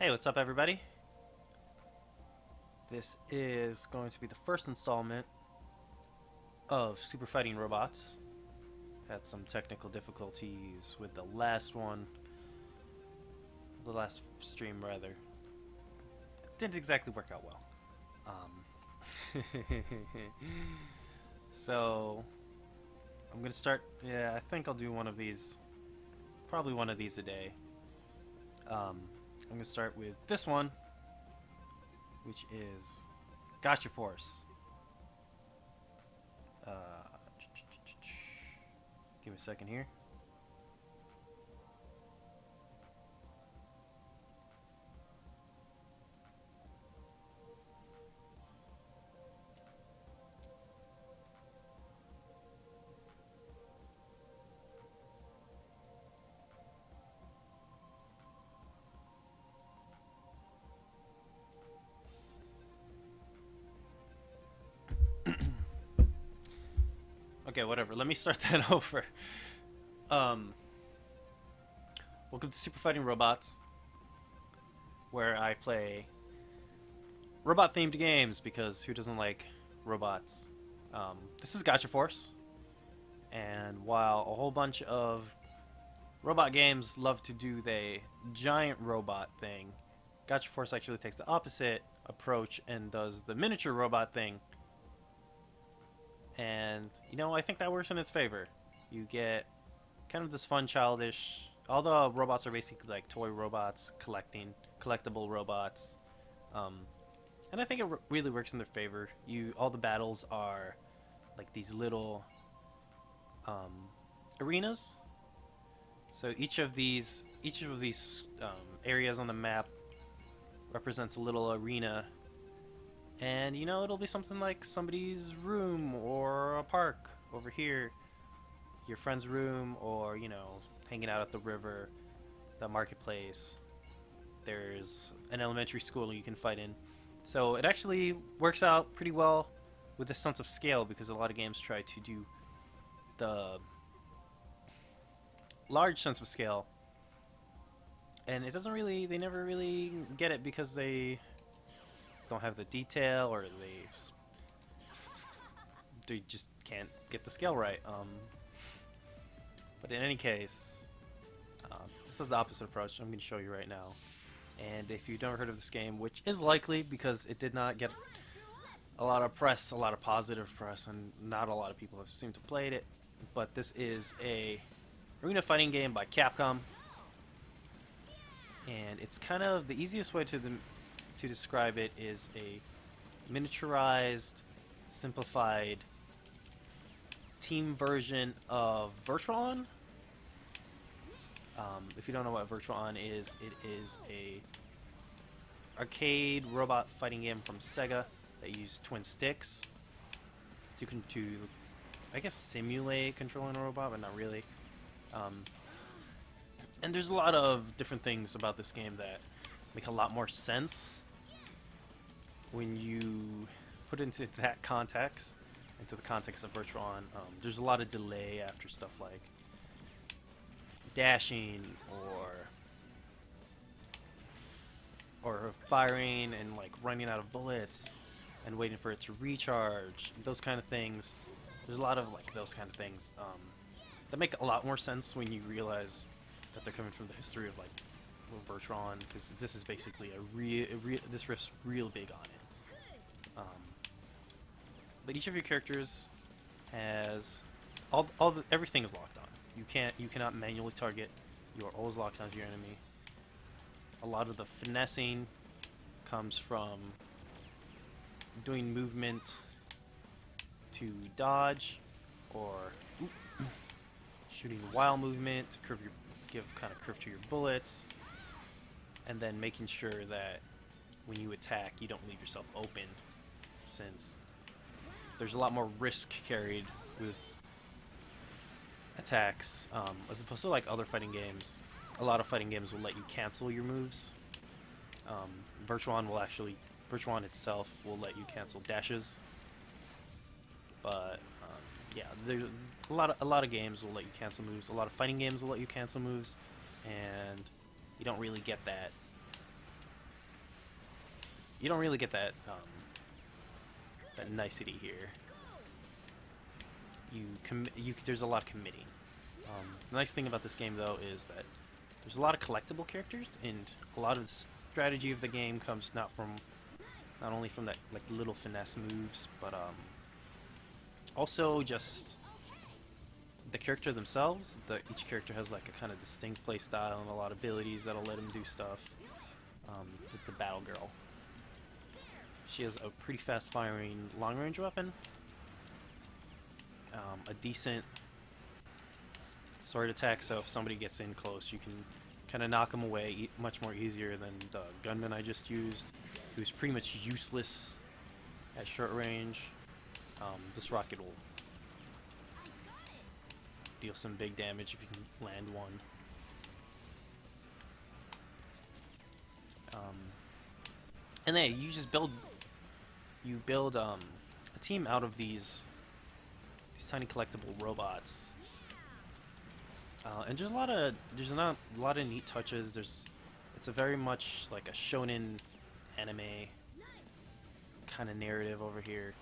Hey, what's up, everybody? This is going to be the first installment of Super Fighting Robots. Had some technical difficulties with the last one, the last stream, rather. Didn't exactly work out well. So, I'm gonna start. Yeah, I think I'll do one of these, probably one of these a day. I'm gonna start with this one, which is Gotcha Force. Uh, Give me a second here. Okay, whatever. Let me start that over. Um, Welcome to Super Fighting Robots, where I play robot-themed games because who doesn't like robots? This is Gotcha Force, and while a whole bunch of robot games love to do the giant robot thing, Gotcha Force actually takes the opposite approach and does the miniature robot thing. And, I think that works in its favor. You get kind of this fun, childish. All the robots are basically like toy robots, collectible robots. And I think it really works in their favor. All the battles are like these little arenas. So each of these areas on the map represents a little arena. And it'll be something like somebody's room or a park over here, your friend's room, or hanging out at the river, the marketplace. There's an elementary school you can fight in. So it actually works out pretty well with a sense of scale, because a lot of games try to do the large sense of scale, and they never really get it because they don't have the detail, or they just can't get the scale right. But in any case, this is the opposite approach I'm going to show you right now. And if you've never heard of this game, which is likely because it did not get a lot of press, a lot of positive press, and not a lot of people have seemed to played it, but this is a arena fighting game by Capcom, and it's kind of the easiest way to describe it is a miniaturized, simplified team version of Virtual-On. If you don't know what Virtual-On is, it is a arcade robot fighting game from SEGA that uses twin sticks to I guess simulate controlling a robot, but not really. And there's a lot of different things about this game that make a lot more sense when you put into that context, into the context of Virtual-On. There's a lot of delay after stuff like dashing or firing and like running out of bullets and waiting for it to recharge. Those kind of things. There's a lot of like those kind of things that make a lot more sense when you realize that they're coming from the history of like Virtual-On, because this is basically this riff's real big on it. But each of your characters has everything is locked on. You cannot manually target. You are always locked onto your enemy. A lot of the finessing comes from doing movement to dodge, or shooting while movement to give kind of curve to your bullets, and then making sure that when you attack, you don't leave yourself open, since there's a lot more risk carried with attacks, as opposed to like other fighting games. A lot of fighting games will let you cancel your moves. Virtual-On itself will let you cancel dashes. But yeah, there's a lot of games will let you cancel moves. A lot of fighting games will let you cancel moves, and you don't really get that you don't really get that that nicety here. There's a lot of committing. The nice thing about this game, though, is that there's a lot of collectible characters, and a lot of the strategy of the game comes not only from that like little finesse moves, but also just the character themselves. Each character has like a kind of distinct play style and a lot of abilities that'll let them do stuff. This is the Battle Girl. She has a pretty fast-firing long-range weapon, a decent sword attack, so if somebody gets in close, you can kind of knock them away much more easier than the gunman I just used, who's pretty much useless at short range. This rocket will deal some big damage if you can land one. And then you just build a team out of these tiny collectible robots. And there's not a lot of neat touches. It's a very much like a shonen anime kind of narrative over here.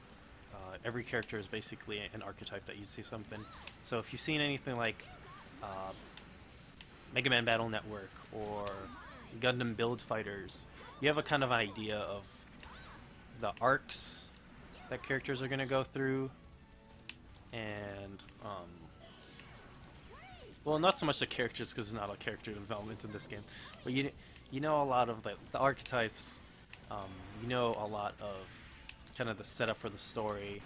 Every character is basically an archetype that you see something. So if you've seen anything like Mega Man Battle Network or Gundam Build Fighters, you have a kind of idea of the arcs that characters are going to go through, and well, not so much the characters, because there's not a character development in this game, but you know a lot of the archetypes. You know a lot of kind of the setup for the story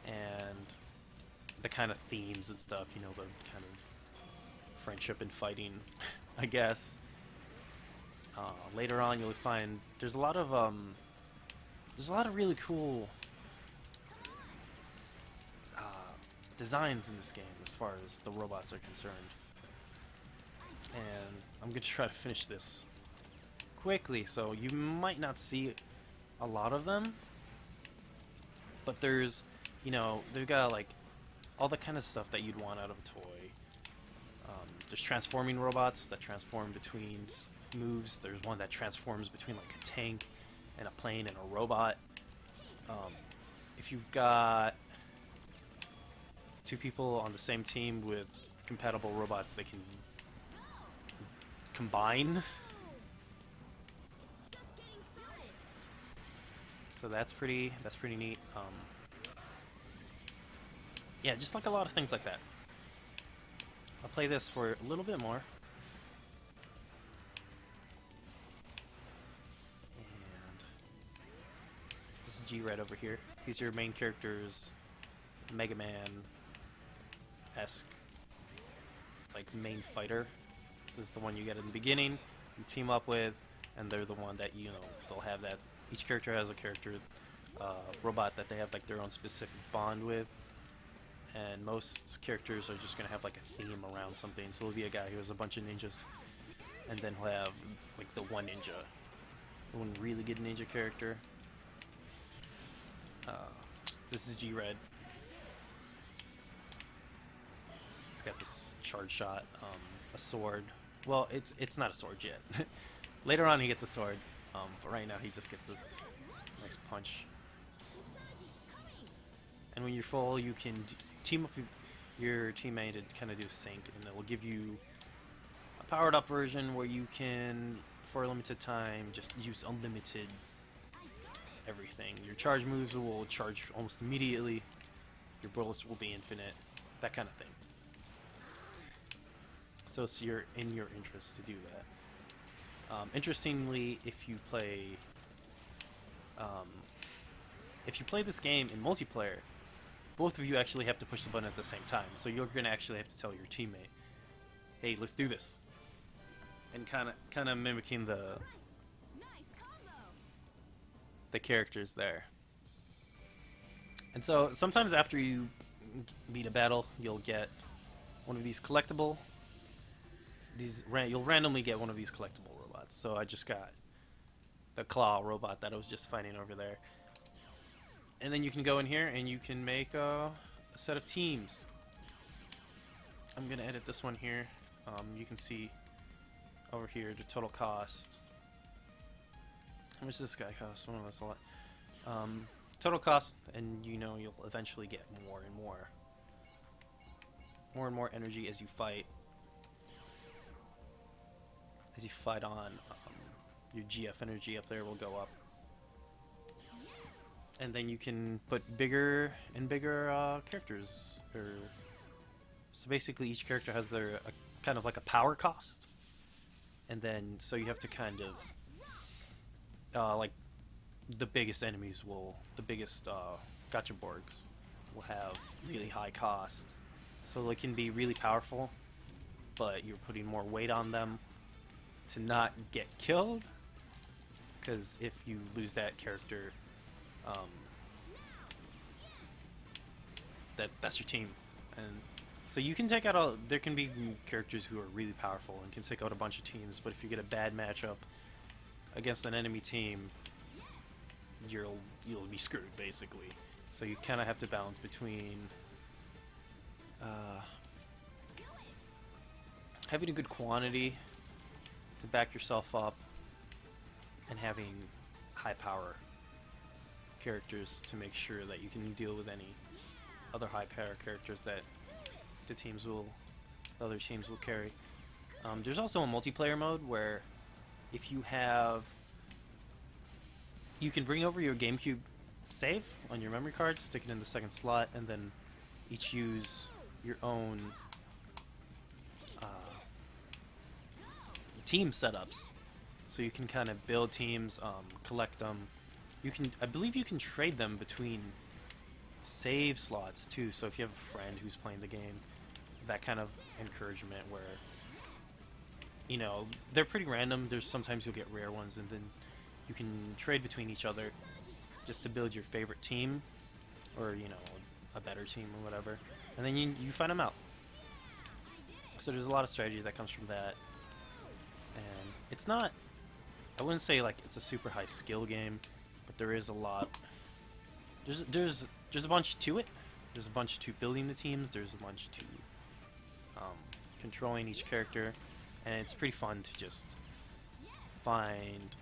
and the kind of themes and stuff. You know, the kind of friendship and fighting, I guess. Later on, you'll find there's a lot of really cool designs in this game as far as the robots are concerned. And I'm going to try to finish this quickly, so you might not see a lot of them, but there's, you know, they've got like all the kind of stuff that you'd want out of a toy. There's transforming robots that transform between moves. There's one that transforms between like a tank and a plane and a robot. If you've got two people on the same team with compatible robots, they can combine. So that's pretty neat. Yeah, just like a lot of things like that. I'll play this for a little bit more. And this is G-Red over here. He's your main character's Mega Man-esque, like, main fighter. This is the one you get in the beginning, you team up with, and they're the one that, you know, they'll have that. Each character has a character robot that they have like their own specific bond with, and most characters are just gonna have like a theme around something. So there'll be a guy who has a bunch of ninjas, and then he'll have like the one really good ninja character. This is G-Red. He's got this charge shot, a sword. Well, it's not a sword yet. Later on he gets a sword, but right now he just gets this nice punch. And when you're full, you can team up with your teammate to kind of do sync, and it will give you a powered up version where you can, for a limited time, just use unlimited everything. Your charge moves will charge almost immediately, your bullets will be infinite, that kind of thing. So it's in your interest to do that. Interestingly, if you play this game in multiplayer, both of you actually have to push the button at the same time. So you're gonna actually have to tell your teammate, "Hey, let's do this," and kind of mimicking the characters there. And so sometimes after you beat a battle, you'll get one of these collectible. You'll randomly get one of these collectible robots. So I just got the claw robot that I was just fighting over there. And then you can go in here and you can make a set of teams. I'm going to edit this one here. You can see over here the total cost. How much does this guy cost? Oh, that's a lot. Total cost, and you know you'll eventually get more and more energy as you fight. As you fight on, your GF energy up there will go up. And then you can put bigger and bigger characters. So basically each character has their kind of like a power cost. And then, so you have to kind of, like, the biggest enemies the biggest gacha borgs will have really high cost. So they can be really powerful, but you're putting more weight on them to not get killed. Because if you lose that character, that's your team. And so you can take out there can be characters who are really powerful and can take out a bunch of teams, but if you get a bad matchup against an enemy team, you'll be screwed basically. So you kind of have to balance between having a good quantity to back yourself up and having high power characters to make sure that you can deal with any other high power characters that the other teams will carry. There's also a multiplayer mode where if you can bring over your GameCube save on your memory card, stick it in the second slot, and then each use your own team setups. So you can kind of build teams, collect them. I believe you can trade them between save slots too. So if you have a friend who's playing the game, that kind of encouragement where, you know, they're pretty random. Sometimes you'll get rare ones, and then you can trade between each other just to build your favorite team, or, you know, a better team or whatever. And then you find them out. So there's a lot of strategy that comes from that. And it's not, I wouldn't say like it's a super high skill game, but there is a lot. There's a bunch to it. There's a bunch to building the teams. There's a bunch to controlling each character, and it's pretty fun to just find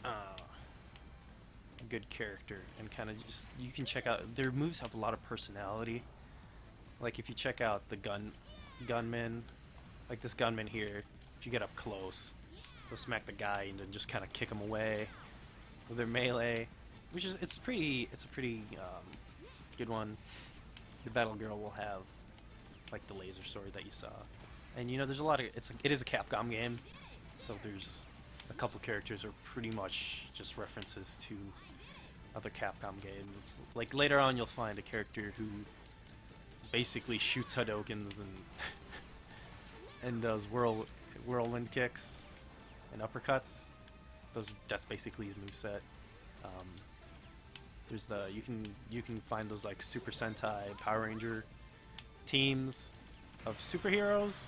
a good character and kind of just, you can check out their moves have a lot of personality. Like if you check out the gunmen, like this gunman here, if you get up close, they'll smack the guy and then just kind of kick him away with their melee, which is it's a pretty good one. The battle girl will have like the laser sword that you saw, and you know there's a lot of it is a Capcom game, so there's a couple characters are pretty much just references to other Capcom games. It's like later on you'll find a character who basically shoots Hadokens and and does whirlwind kicks and uppercuts. That's basically his moveset. There's you can find those like Super Sentai Power Ranger teams of superheroes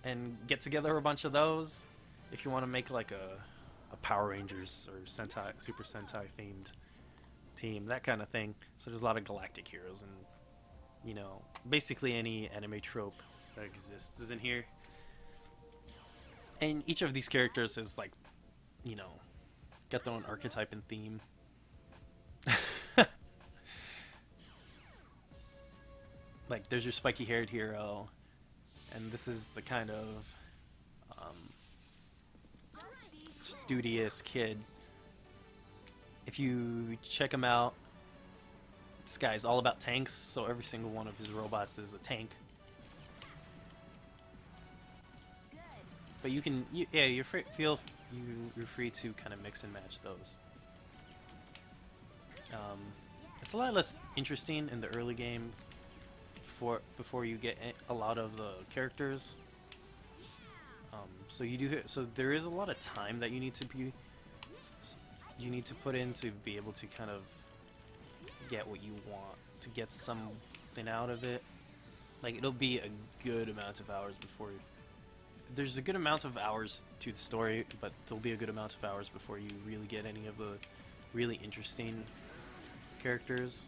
and get together a bunch of those if you want to make like a Power Rangers or Super Sentai themed team, that kind of thing. So there's a lot of galactic heroes, and you know, basically any anime trope that exists is in here. And each of these characters is like, you know, got their own archetype and theme. Like there's your spiky haired hero, and this is the kind of studious kid. If you check him out, this guy's all about tanks, so every single one of his robots is a tank. But you can, you're free to kind of mix and match those. It's a lot less interesting in the early game before you get a lot of the characters. So there is a lot of time that you need to put in to be able to kind of get what you want, to get something out of it. Like it'll be a good amount of hours before there's a good amount of hours to the story, but there'll be a good amount of hours before you really get any of the really interesting characters.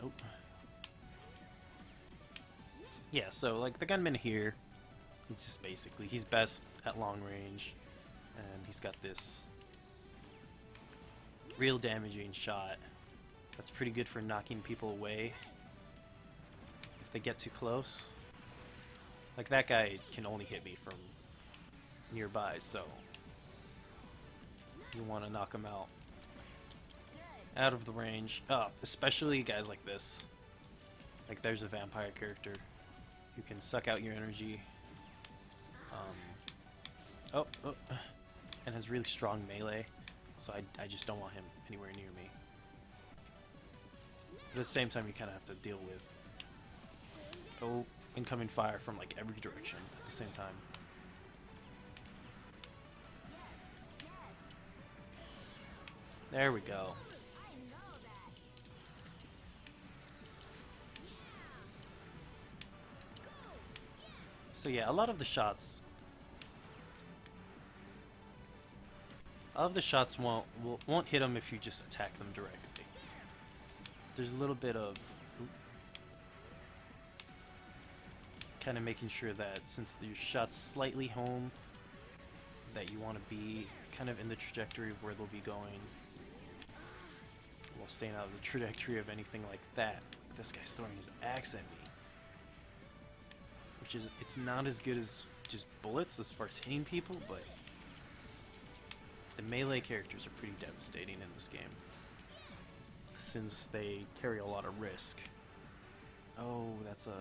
Oh. Yeah, so like the gunman here, It's just basically, he's best at long range, and he's got this real damaging shot that's pretty good for knocking people away if they get too close. Like, that guy can only hit me from nearby, so you want to knock him out of the range. Especially guys like this. Like, there's a vampire character who can suck out your energy. And has really strong melee, so I just don't want him anywhere near me. But at the same time, you kind of have to deal with incoming fire from like every direction at the same time. There we go. So yeah, a lot of the shots won't hit them if you just attack them directly. There's a little bit of kind of making sure that since your shot's slightly home, that you want to be kind of in the trajectory of where they'll be going, while staying out of the trajectory of anything like that. This guy's throwing his axe at me, which is, it's not as good as just bullets as far as hitting people, but the melee characters are pretty devastating in this game, since they carry a lot of risk. Oh, that's a...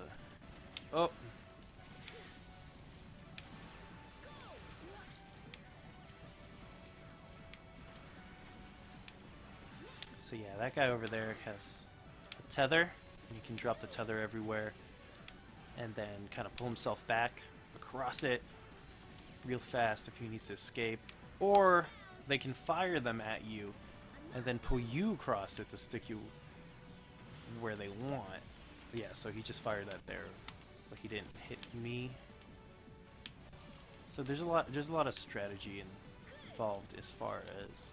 Oh! So yeah, that guy over there has a tether, and he can drop the tether everywhere, and then kind of pull himself back across it real fast if he needs to escape. Or they can fire them at you and then pull you across it to stick you where they want. Yeah, so he just fired that there, but he didn't hit me. So there's a lot of strategy involved as far as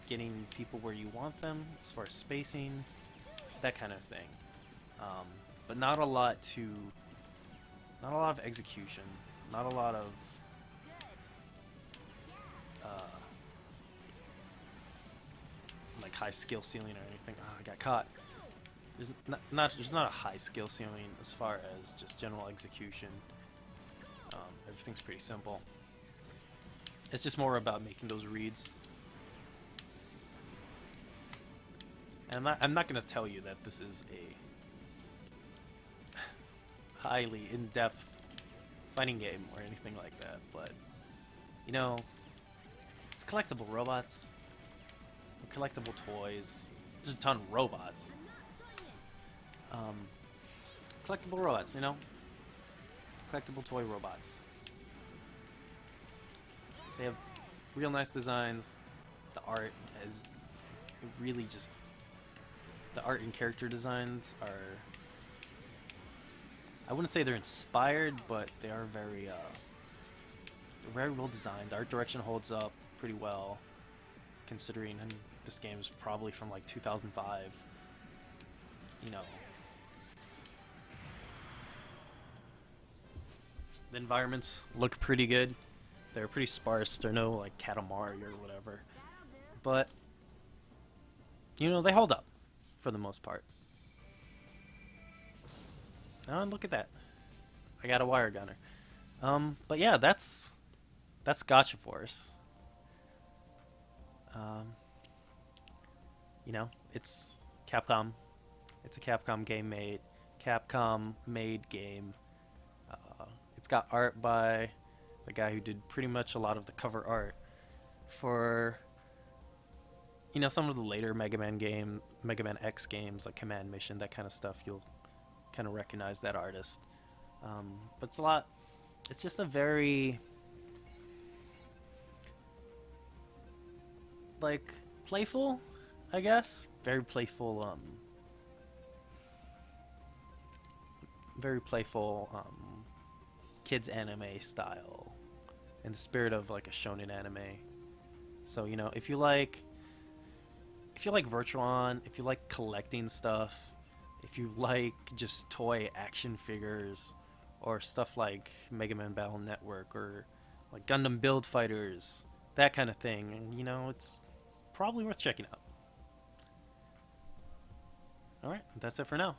getting people where you want them, as far as spacing, that kind of thing. But not a lot of execution, not a lot of like high skill ceiling or anything. I got caught. There's not a high skill ceiling as far as just general execution. Everything's pretty simple. It's just more about making those reads. And I'm not going to tell you that this is a highly in-depth fighting game or anything like that, but you know, it's collectible robots, or collectible toys. There's a ton of robots. Collectible robots, you know? Collectible toy robots. They have real nice designs. The art is really just... The art and character designs are... I wouldn't say they're inspired, but they are very well designed. The art direction holds up pretty well, considering this game is probably from like 2005. You know, the environments look pretty good. They're pretty sparse. They're no like Katamari or whatever, but you know, they hold up for the most part. Oh, look at that! I got a wire gunner. But yeah, that's Gotcha Force. You know, it's Capcom. It's a Capcom made game. It's got art by the guy who did pretty much a lot of the cover art for, you know, some of the later Mega Man X games, like Command Mission, that kind of stuff. You'll kind of recognize that artist. But it's just a very like playful, I guess, very playful kids anime style, in the spirit of like a shonen anime. So, you know, if you like Virtuon, if you like collecting stuff, if you like just toy action figures, or stuff like Mega Man Battle Network or like Gundam Build Fighters, that kind of thing. And you know, it's probably worth checking out. All right, that's it for now.